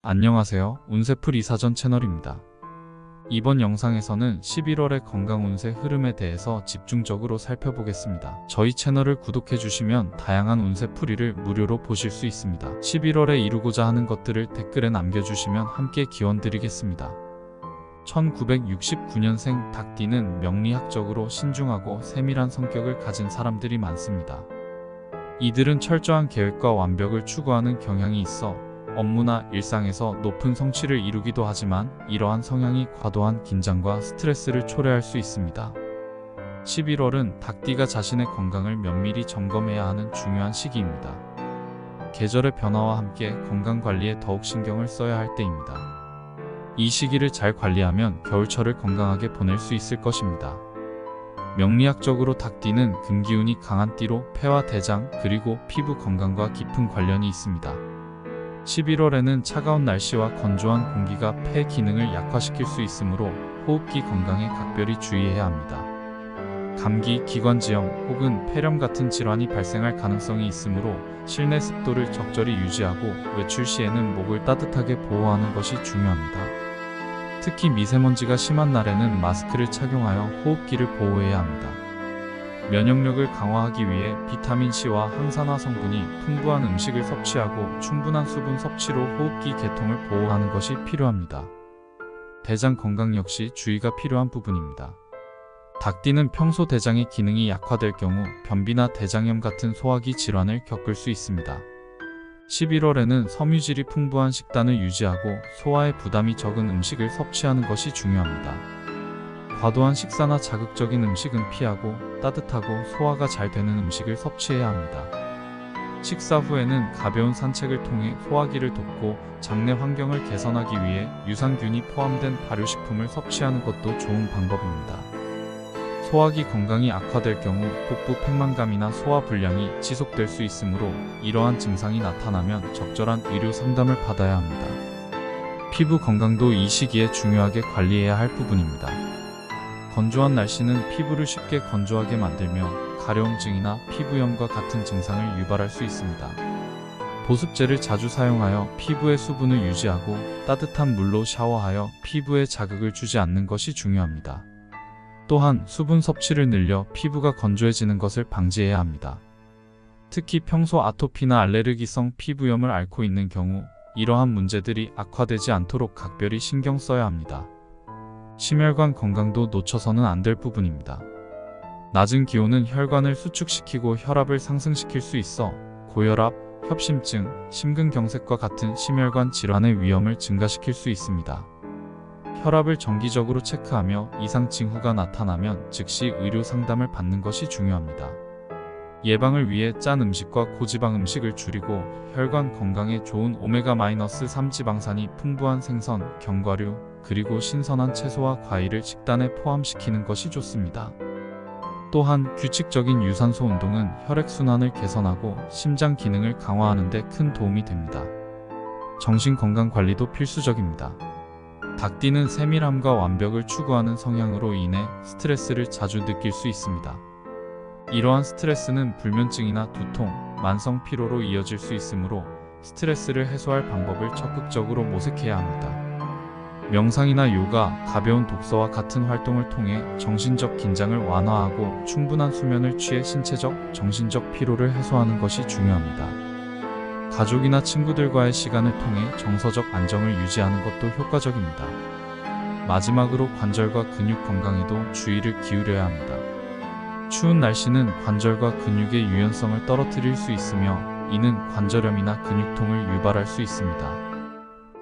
안녕하세요. 운세풀 이사전 채널입니다. 이번 영상에서는 11월의 건강 운세 흐름에 대해서 집중적으로 살펴보겠습니다. 저희 채널을 구독해주시면 다양한 운세풀이를 무료로 보실 수 있습니다. 11월에 이루고자 하는 것들을 댓글에 남겨주시면 함께 기원드리겠습니다. 1969년생 닭띠는 명리학적으로 신중하고 세밀한 성격을 가진 사람들이 많습니다. 이들은 철저한 계획과 완벽을 추구하는 경향이 있어 업무나 일상에서 높은 성취를 이루기도 하지만 이러한 성향이 과도한 긴장과 스트레스를 초래할 수 있습니다. 11월은 닭띠가 자신의 건강을 면밀히 점검해야 하는 중요한 시기입니다. 계절의 변화와 함께 건강관리에 더욱 신경을 써야 할 때입니다. 이 시기를 잘 관리하면 겨울철을 건강하게 보낼 수 있을 것입니다. 명리학적으로 닭띠는 금기운이 강한 띠로 폐와 대장 그리고 피부 건강과 깊은 관련이 있습니다. 11월에는 차가운 날씨와 건조한 공기가 폐 기능을 약화시킬 수 있으므로 호흡기 건강에 각별히 주의해야 합니다. 감기, 기관지염 혹은 폐렴 같은 질환이 발생할 가능성이 있으므로 실내 습도를 적절히 유지하고 외출 시에는 목을 따뜻하게 보호하는 것이 중요합니다. 특히 미세먼지가 심한 날에는 마스크를 착용하여 호흡기를 보호해야 합니다. 면역력을 강화하기 위해 비타민C와 항산화 성분이 풍부한 음식을 섭취하고 충분한 수분 섭취로 호흡기 개통을 보호하는 것이 필요합니다. 대장 건강 역시 주의가 필요한 부분입니다. 닭띠는 평소 대장의 기능이 약화될 경우 변비나 대장염 같은 소화기 질환을 겪을 수 있습니다. 11월에는 섬유질이 풍부한 식단을 유지하고 소화에 부담이 적은 음식을 섭취하는 것이 중요합니다. 과도한 식사나 자극적인 음식은 피하고 따뜻하고 소화가 잘 되는 음식을 섭취해야 합니다. 식사 후에는 가벼운 산책을 통해 소화기를 돕고 장내 환경을 개선하기 위해 유산균이 포함된 발효식품을 섭취하는 것도 좋은 방법입니다. 소화기 건강이 악화될 경우 복부 팽만감이나 소화불량이 지속될 수 있으므로 이러한 증상이 나타나면 적절한 의료 상담을 받아야 합니다. 피부 건강도 이 시기에 중요하게 관리해야 할 부분입니다. 건조한 날씨는 피부를 쉽게 건조하게 만들며 가려움증이나 피부염과 같은 증상을 유발할 수 있습니다. 보습제를 자주 사용하여 피부의 수분을 유지하고 따뜻한 물로 샤워하여 피부에 자극을 주지 않는 것이 중요합니다. 또한 수분 섭취를 늘려 피부가 건조해지는 것을 방지해야 합니다. 특히 평소 아토피나 알레르기성 피부염을 앓고 있는 경우 이러한 문제들이 악화되지 않도록 각별히 신경 써야 합니다. 심혈관 건강도 놓쳐서는 안 될 부분입니다. 낮은 기온은 혈관을 수축시키고 혈압을 상승시킬 수 있어 고혈압, 협심증, 심근경색과 같은 심혈관 질환의 위험을 증가시킬 수 있습니다. 혈압을 정기적으로 체크하며 이상 징후가 나타나면 즉시 의료 상담을 받는 것이 중요합니다. 예방을 위해 짠 음식과 고지방 음식을 줄이고 혈관 건강에 좋은 오메가-3 지방산이 풍부한 생선, 견과류, 그리고 신선한 채소와 과일을 식단에 포함시키는 것이 좋습니다. 또한 규칙적인 유산소 운동은 혈액순환을 개선하고 심장 기능을 강화하는 데 큰 도움이 됩니다. 정신건강 관리도 필수적입니다. 닭띠는 세밀함과 완벽을 추구하는 성향으로 인해 스트레스를 자주 느낄 수 있습니다. 이러한 스트레스는 불면증이나 두통, 만성 피로로 이어질 수 있으므로 스트레스를 해소할 방법을 적극적으로 모색해야 합니다. 명상이나 요가, 가벼운 독서와 같은 활동을 통해 정신적 긴장을 완화하고 충분한 수면을 취해 신체적, 정신적 피로를 해소하는 것이 중요합니다. 가족이나 친구들과의 시간을 통해 정서적 안정을 유지하는 것도 효과적입니다. 마지막으로 관절과 근육 건강에도 주의를 기울여야 합니다. 추운 날씨는 관절과 근육의 유연성을 떨어뜨릴 수 있으며 이는 관절염이나 근육통을 유발할 수 있습니다.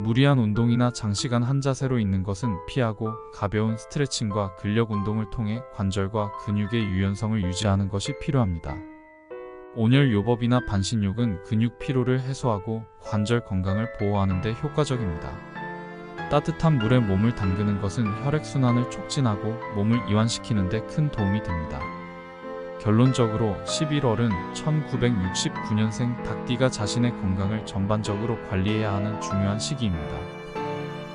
무리한 운동이나 장시간 한 자세로 있는 것은 피하고 가벼운 스트레칭과 근력 운동을 통해 관절과 근육의 유연성을 유지하는 것이 필요합니다. 온열 요법이나 반신욕은 근육 피로를 해소하고 관절 건강을 보호하는 데 효과적입니다. 따뜻한 물에 몸을 담그는 것은 혈액순환을 촉진하고 몸을 이완시키는 데 큰 도움이 됩니다. 결론적으로 11월은 1969년생 닭띠가 자신의 건강을 전반적으로 관리해야 하는 중요한 시기입니다.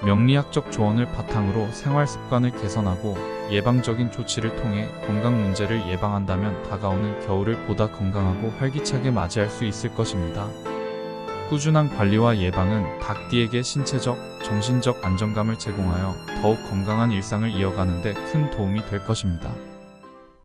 명리학적 조언을 바탕으로 생활 습관을 개선하고 예방적인 조치를 통해 건강 문제를 예방한다면 다가오는 겨울을 보다 건강하고 활기차게 맞이할 수 있을 것입니다. 꾸준한 관리와 예방은 닭띠에게 신체적, 정신적 안정감을 제공하여 더욱 건강한 일상을 이어가는 데 큰 도움이 될 것입니다.